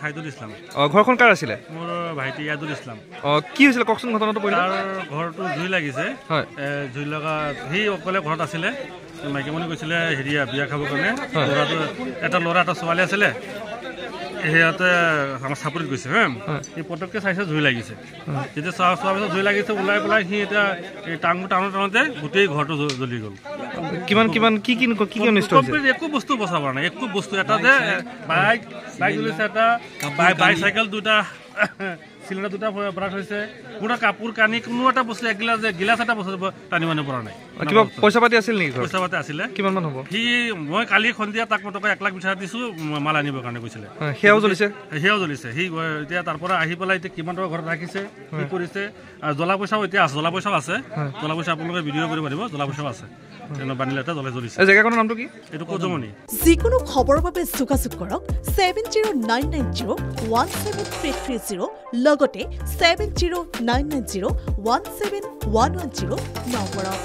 সাইদুল ইছলাম ঘৰখন কাৰ আছিলে মোৰ ভাইটি ইয়াদুল ইছলাম কি হৈছিল কওকচোন ঘটনাটো পৰিলে তাৰ ঘৰটো জুই লাগিছে হয় জুই লগা সি অকলে ঘৰত আছিলে মাইকীমণি গৈছিলে হেৰিয়া বিয়া খাবৰ কাৰণে ল'ৰাটো এটা ল'ৰা এটা ছোৱালী আছিলে সিহঁতে আমাৰ চাপৰিত গৈছে সি পটককৈ চাইছে জুই লাগিছে যেতিয়া চোৱাৰ পিছত জুই লাগিছে ওলাই পেলাই সি এতিয়া এই টাউনতে গোটেই ঘৰটো জ্বলি গ'ল একো বস্তু বচাব নাই একো বস্তু এটা যে বাইক জ্বলিছে এটা বাইচাইকেল দুটা চিলিণ্ডাৰ দুটা ব্ৰাছ হৈছে পুৰা কাপোৰ কানি কোনো এটা বস্তু গিলাচ এটা বস্তু টানি মানিব পৰা নাই কিবা পইচা পাতি আছিল নেকি পইচা পাতি আছিলে কিমান মান হ'ব সি মই কালি সন্ধিয়া তাক মই টকা 1 লাখ বিচাৰ দিছো মাল আনিবৰ কাৰণে কৈছিলে সেয়াও জ্বলিছে সি এতিয়া তাৰ পৰা আহি পেলাই এতিয়া কিমান টকা ঘৰত ৰাখিছে কি কৰিছে আৰু জ্বলা পইচাও এতিয়া আছে জ্বলা পইচাও আছে জ্বলা পইচা আপোনালোকে ভিডিঅ' কৰিব পাৰিব জ্বলা পইচাও আছে বানিলে এটা জ্বলিছে জেগাখনৰ নামটো কি এইটো কজমনি যিকোনো খবৰৰ বাবে যোগাযোগ কৰক 7099017330 লগতে 7099017110 নম্বৰত